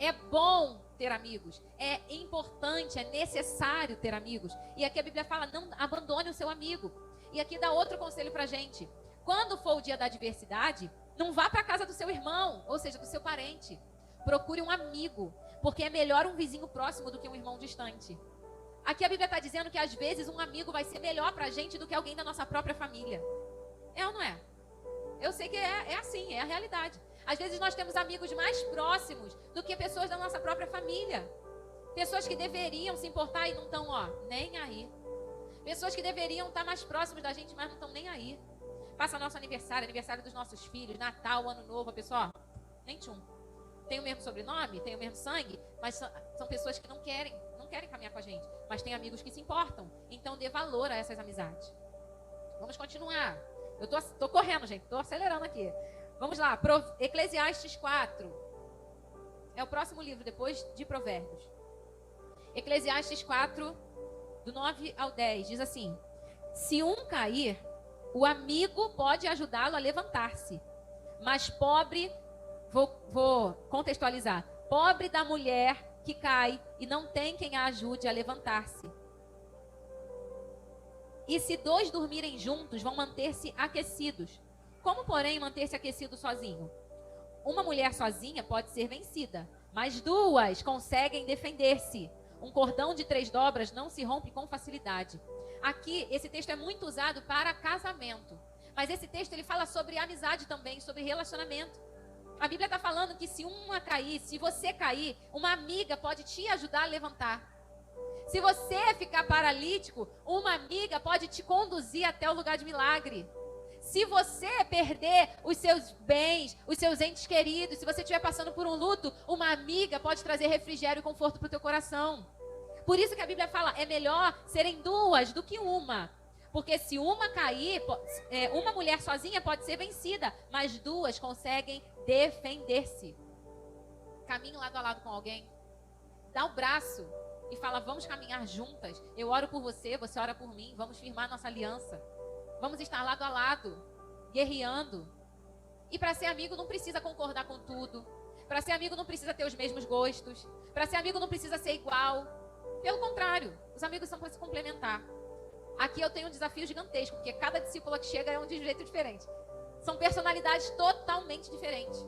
É bom ter amigos, é importante, é necessário ter amigos. E aqui a Bíblia fala, não abandone o seu amigo. E aqui dá outro conselho pra gente. Quando for o dia da adversidade, não vá para a casa do seu irmão, ou seja, do seu parente. Procure um amigo, porque é melhor um vizinho próximo do que um irmão distante. Aqui a Bíblia está dizendo que às vezes um amigo vai ser melhor para a gente do que alguém da nossa própria família. É ou não é? Eu sei que é assim, é a realidade. Às vezes nós temos amigos mais próximos do que pessoas da nossa própria família. Pessoas que deveriam se importar e não estão, nem aí. Pessoas que deveriam estar mais próximos da gente, mas não estão nem aí. Passa nosso aniversário, aniversário dos nossos filhos, Natal, Ano Novo, a pessoa, nem tchum. Tem o mesmo sobrenome, tem o mesmo sangue, mas são pessoas que não querem caminhar com a gente. Mas tem amigos que se importam. Então dê valor a essas amizades. Vamos continuar. Eu tô correndo, gente, tô acelerando aqui. Vamos lá, Eclesiastes 4. É o próximo livro, depois de Provérbios. Eclesiastes 4, do 9 ao 10, diz assim: se um cair, o amigo pode ajudá-lo a levantar-se. Mas pobre, vou contextualizar, pobre da mulher que cai e não tem quem a ajude a levantar-se. E se dois dormirem juntos, vão manter-se aquecidos. Como, porém, manter-se aquecido sozinho? Uma mulher sozinha pode ser vencida, mas duas conseguem defender-se. Um cordão de 3 dobras não se rompe com facilidade. Aqui, esse texto é muito usado para casamento. Mas esse texto, ele fala sobre amizade também, sobre relacionamento. A Bíblia está falando que se uma cair, se você cair, uma amiga pode te ajudar a levantar. Se você ficar paralítico, uma amiga pode te conduzir até o lugar de milagre. Se você perder os seus bens, os seus entes queridos, se você estiver passando por um luto, uma amiga pode trazer refrigério e conforto para o teu coração. Por isso que a Bíblia fala, é melhor serem duas do que uma. Porque se uma cair, uma mulher sozinha pode ser vencida, mas duas conseguem defender-se. Caminhe lado a lado com alguém, dá o braço e fala, vamos caminhar juntas. Eu oro por você, você ora por mim, vamos firmar nossa aliança. Vamos estar lado a lado, guerreando. E para ser amigo não precisa concordar com tudo. Para ser amigo não precisa ter os mesmos gostos. Para ser amigo não precisa ser igual. Pelo contrário, os amigos são para se complementar. Aqui eu tenho um desafio gigantesco, porque cada discípula que chega é um de jeito diferente. São personalidades totalmente diferentes.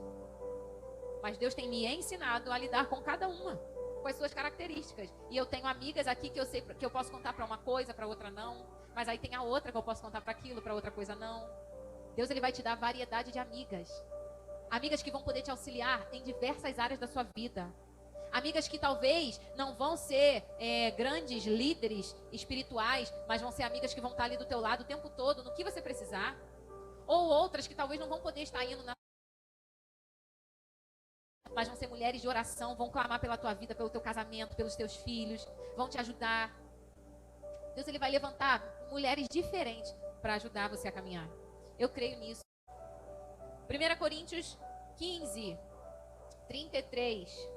Mas Deus tem me ensinado a lidar com cada uma, com as suas características. E eu tenho amigas aqui que eu sei que eu posso contar para uma coisa, para outra não. Mas aí tem a outra que eu posso contar para aquilo, para outra coisa não. Deus, ele vai te dar variedade de amigas. Amigas que vão poder te auxiliar em diversas áreas da sua vida. Amigas que talvez não vão ser grandes líderes espirituais, mas vão ser amigas que vão estar ali do teu lado o tempo todo, no que você precisar. Ou outras que talvez não vão poder estar indo mas vão ser mulheres de oração, vão clamar pela tua vida, pelo teu casamento, pelos teus filhos, vão te ajudar. Deus, ele vai levantar mulheres diferentes para ajudar você a caminhar. Eu creio nisso. 1 Coríntios 15, 33.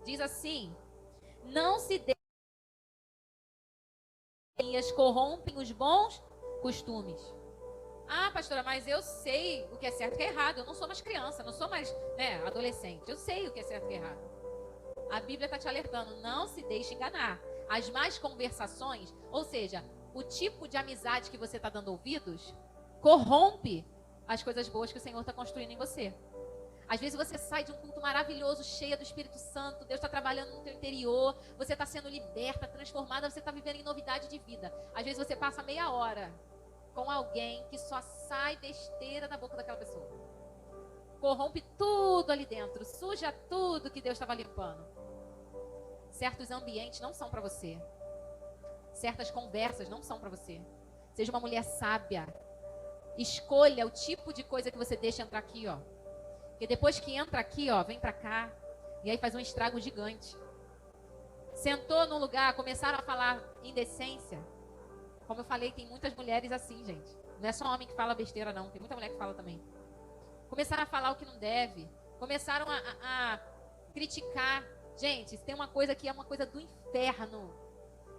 Diz assim: não se deixem corrompem os bons costumes. Ah, pastora, mas eu sei o que é certo e o que é errado. Eu não sou mais criança, não sou mais adolescente. Eu sei o que é certo e o que é errado. A Bíblia está te alertando, não se deixe enganar. As más conversações, ou seja, o tipo de amizade que você está dando ouvidos, corrompe as coisas boas que o Senhor está construindo em você. Às vezes você sai de um culto maravilhoso, cheia do Espírito Santo, Deus está trabalhando no teu interior, você está sendo liberta, transformada, você está vivendo em novidade de vida. Às vezes você passa meia hora com alguém que só sai besteira da boca daquela pessoa. Corrompe tudo ali dentro, suja tudo que Deus estava limpando. Certos ambientes não são para você. Certas conversas não são para você. Seja uma mulher sábia. Escolha o tipo de coisa que você deixa entrar aqui, ó. Porque depois que entra aqui, ó, vem para cá. E aí faz um estrago gigante. Sentou num lugar, começaram a falar indecência. Como eu falei, tem muitas mulheres assim, gente. Não é só homem que fala besteira, não. Tem muita mulher que fala também. Começaram a falar o que não deve. Começaram a criticar. Gente, se tem uma coisa que é uma coisa do inferno,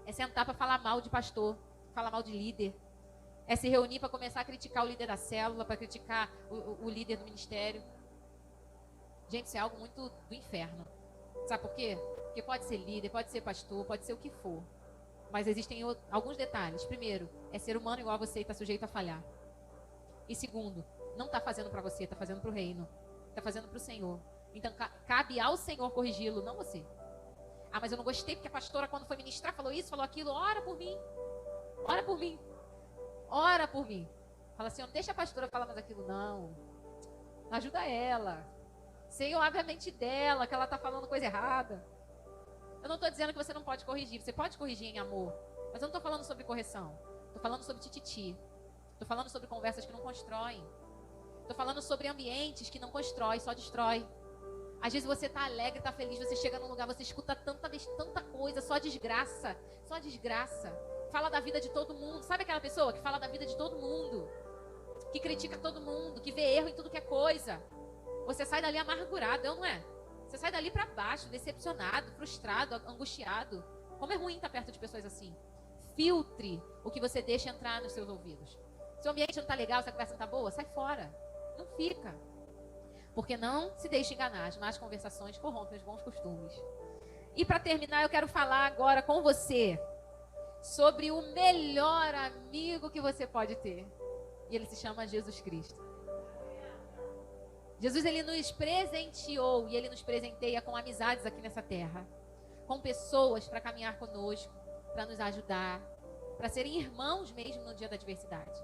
é sentar para falar mal de pastor, falar mal de líder. É se reunir para começar a criticar o líder da célula, para criticar o líder do ministério. Gente, isso é algo muito do inferno. Sabe por quê? Porque pode ser líder, pode ser pastor, pode ser o que for. Mas existem alguns detalhes. Primeiro, é ser humano igual a você e está sujeito a falhar. E segundo, não está fazendo para você, está fazendo para o reino. Está fazendo para o Senhor. Então, cabe ao Senhor corrigi-lo, não você. Ah, mas eu não gostei porque a pastora, quando foi ministrar, falou isso, falou aquilo. Ora por mim. Ora por mim. Ora por mim. Fala assim, não deixa a pastora falar mais aquilo. Não. Ajuda ela. Senhor, abre a mente dela, que ela está falando coisa errada. Eu não estou dizendo que você não pode corrigir. Você pode corrigir em amor. Mas eu não estou falando sobre correção. Estou falando sobre tititi. Estou falando sobre conversas que não constroem. Estou falando sobre ambientes que não constroem, só destrói. Às vezes você está alegre, está feliz, você chega num lugar, você escuta tanta coisa, só desgraça. Só desgraça. Fala da vida de todo mundo. Sabe aquela pessoa que fala da vida de todo mundo? Que critica todo mundo, que vê erro em tudo que é coisa. Você sai dali amargurado, não é? Você sai dali para baixo, decepcionado, frustrado, angustiado. Como é ruim estar perto de pessoas assim. Filtre o que você deixa entrar nos seus ouvidos. Se o ambiente não está legal, se a conversa não está boa, sai fora. Não fica. Porque não se deixe enganar. As más conversações corrompem os bons costumes. E para terminar, eu quero falar agora com você sobre o melhor amigo que você pode ter. E ele se chama Jesus Cristo. Jesus, ele nos presenteou e ele nos presenteia com amizades aqui nessa terra. Com pessoas para caminhar conosco, para nos ajudar, para serem irmãos mesmo no dia da adversidade.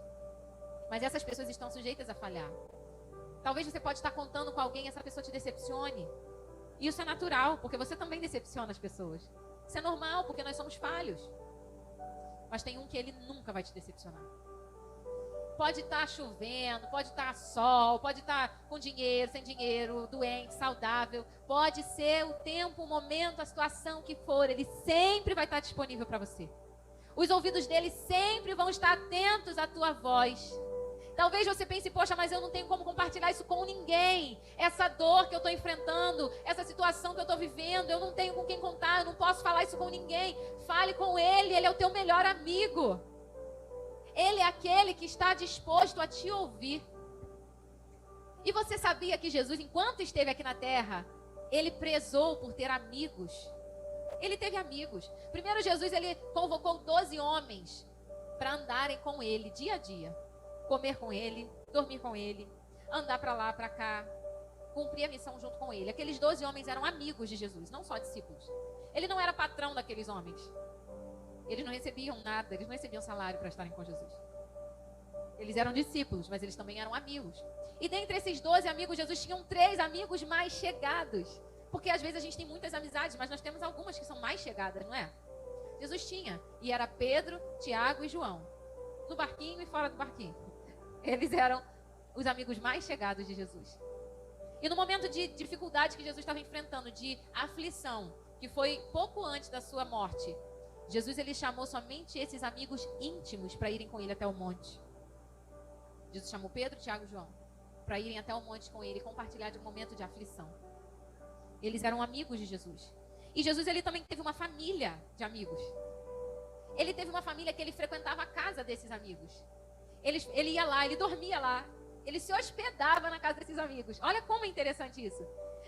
Mas essas pessoas estão sujeitas a falhar. Talvez você pode estar contando com alguém e essa pessoa te decepcione. E isso é natural, porque você também decepciona as pessoas. Isso é normal, porque nós somos falhos. Mas tem um que ele nunca vai te decepcionar. Pode estar chovendo, pode estar sol, pode estar com dinheiro, sem dinheiro, doente, saudável. Pode ser o tempo, o momento, a situação que for. Ele sempre vai estar disponível para você. Os ouvidos dele sempre vão estar atentos à tua voz. Talvez você pense, poxa, mas eu não tenho como compartilhar isso com ninguém. Essa dor que eu estou enfrentando, essa situação que eu estou vivendo, eu não tenho com quem contar, eu não posso falar isso com ninguém. Fale com ele, ele é o teu melhor amigo. Ele é aquele que está disposto a te ouvir. E você sabia que Jesus, enquanto esteve aqui na terra, ele prezou por ter amigos. Ele teve amigos. Primeiro Jesus, ele convocou 12 homens para andarem com ele dia a dia. Comer com ele, dormir com ele, andar para lá, para cá, cumprir a missão junto com ele. Aqueles 12 homens eram amigos de Jesus, não só discípulos. Ele não era patrão daqueles homens. Eles não recebiam nada, eles não recebiam salário para estarem com Jesus. Eles eram discípulos, mas eles também eram amigos. E dentre esses 12 amigos, Jesus tinha 3 amigos mais chegados. Porque às vezes a gente tem muitas amizades, mas nós temos algumas que são mais chegadas, não é? Jesus tinha, e era Pedro, Tiago e João. No barquinho e fora do barquinho. Eles eram os amigos mais chegados de Jesus. E no momento de dificuldade que Jesus estava enfrentando, de aflição, que foi pouco antes da sua morte, Jesus, ele chamou somente esses amigos íntimos para irem com ele até o monte. Jesus chamou Pedro, Tiago e João para irem até o monte com ele e compartilhar de um momento de aflição. Eles eram amigos de Jesus. E Jesus, ele também teve uma família de amigos. Ele teve uma família que ele frequentava a casa desses amigos. Ele ia lá, ele dormia lá. Ele se hospedava na casa desses amigos. Olha como é interessante isso.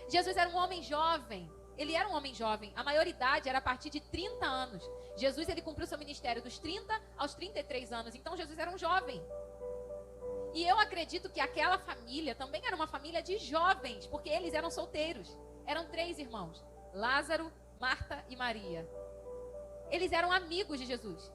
Jesus era um homem jovem. Ele era um homem jovem. A maioridade era a partir de 30 anos. Jesus, ele cumpriu seu ministério dos 30 aos 33 anos. Então, Jesus era um jovem. E eu acredito que aquela família também era uma família de jovens, porque eles eram solteiros. Eram 3 irmãos. Lázaro, Marta e Maria. Eles eram amigos de Jesus.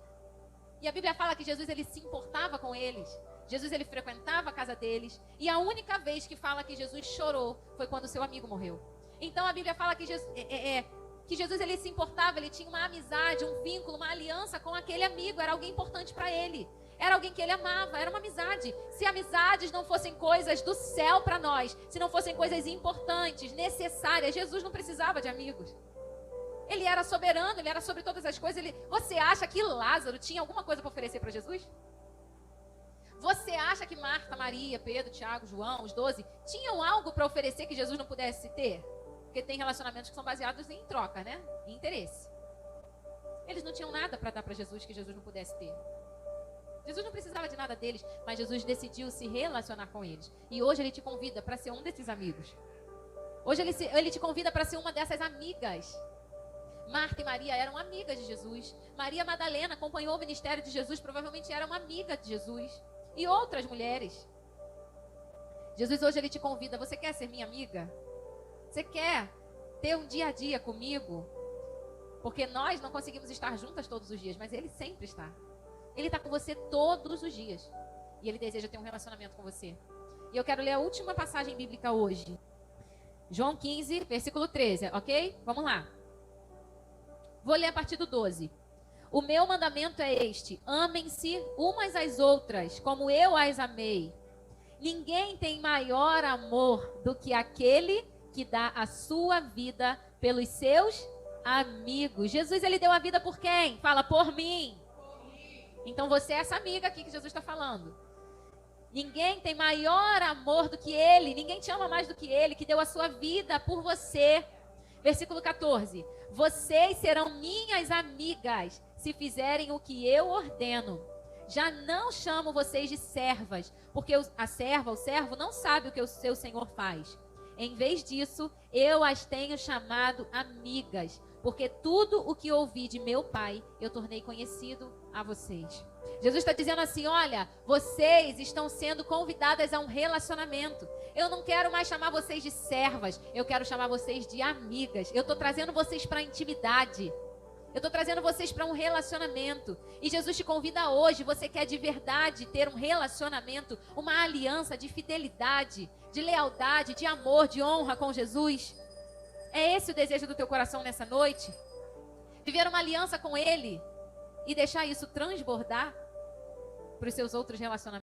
E a Bíblia fala que Jesus, ele se importava com eles. Jesus, ele frequentava a casa deles. E a única vez que fala que Jesus chorou foi quando seu amigo morreu. Então a Bíblia fala que Jesus, ele se importava, ele tinha uma amizade, um vínculo, uma aliança com aquele amigo. Era alguém importante para ele. Era alguém que ele amava, era uma amizade. Se amizades não fossem coisas do céu para nós, se não fossem coisas importantes, necessárias, Jesus não precisava de amigos. Ele era soberano, ele era sobre todas as coisas. Você acha que Lázaro tinha alguma coisa para oferecer para Jesus? Você acha que Marta, Maria, Pedro, Tiago, João, os 12, tinham algo para oferecer que Jesus não pudesse ter? Porque tem relacionamentos que são baseados em troca, né? Em interesse. Eles não tinham nada para dar para Jesus que Jesus não pudesse ter. Jesus não precisava de nada deles, mas Jesus decidiu se relacionar com eles. E hoje ele te convida para ser um desses amigos. Hoje ele te convida para ser uma dessas amigas. Marta e Maria eram amigas de Jesus. Maria Madalena acompanhou o ministério de Jesus, provavelmente era uma amiga de Jesus. E outras mulheres. Jesus hoje ele te convida, você quer ser minha amiga? Você quer ter um dia a dia comigo? Porque nós não conseguimos estar juntas todos os dias, mas ele sempre está. Ele está com você todos os dias. E ele deseja ter um relacionamento com você. E eu quero ler a última passagem bíblica hoje. João 15, versículo 13, ok? Vamos lá. Vou ler a partir do 12. O meu mandamento é este: amem-se umas às outras, como eu as amei. Ninguém tem maior amor do que aquele que dá a sua vida pelos seus amigos. Jesus, ele deu a vida por quem? Fala, por mim. Então você é essa amiga aqui que Jesus está falando. Ninguém tem maior amor do que ele. Ninguém te ama mais do que ele, que deu a sua vida por você. Versículo 14. Vocês serão minhas amigas se fizerem o que eu ordeno. Já não chamo vocês de servas, porque a serva, o servo, não sabe o que o seu senhor faz. Em vez disso, eu as tenho chamado amigas, porque tudo o que ouvi de meu Pai, eu tornei conhecido a vocês. Jesus está dizendo assim, olha, vocês estão sendo convidadas a um relacionamento. Eu não quero mais chamar vocês de servas, eu quero chamar vocês de amigas. Eu estou trazendo vocês para a intimidade. Eu estou trazendo vocês para um relacionamento. E Jesus te convida hoje, você quer de verdade ter um relacionamento, uma aliança de fidelidade, de lealdade, de amor, de honra com Jesus? É esse o desejo do teu coração nessa noite? Viver uma aliança com Ele e deixar isso transbordar para os seus outros relacionamentos?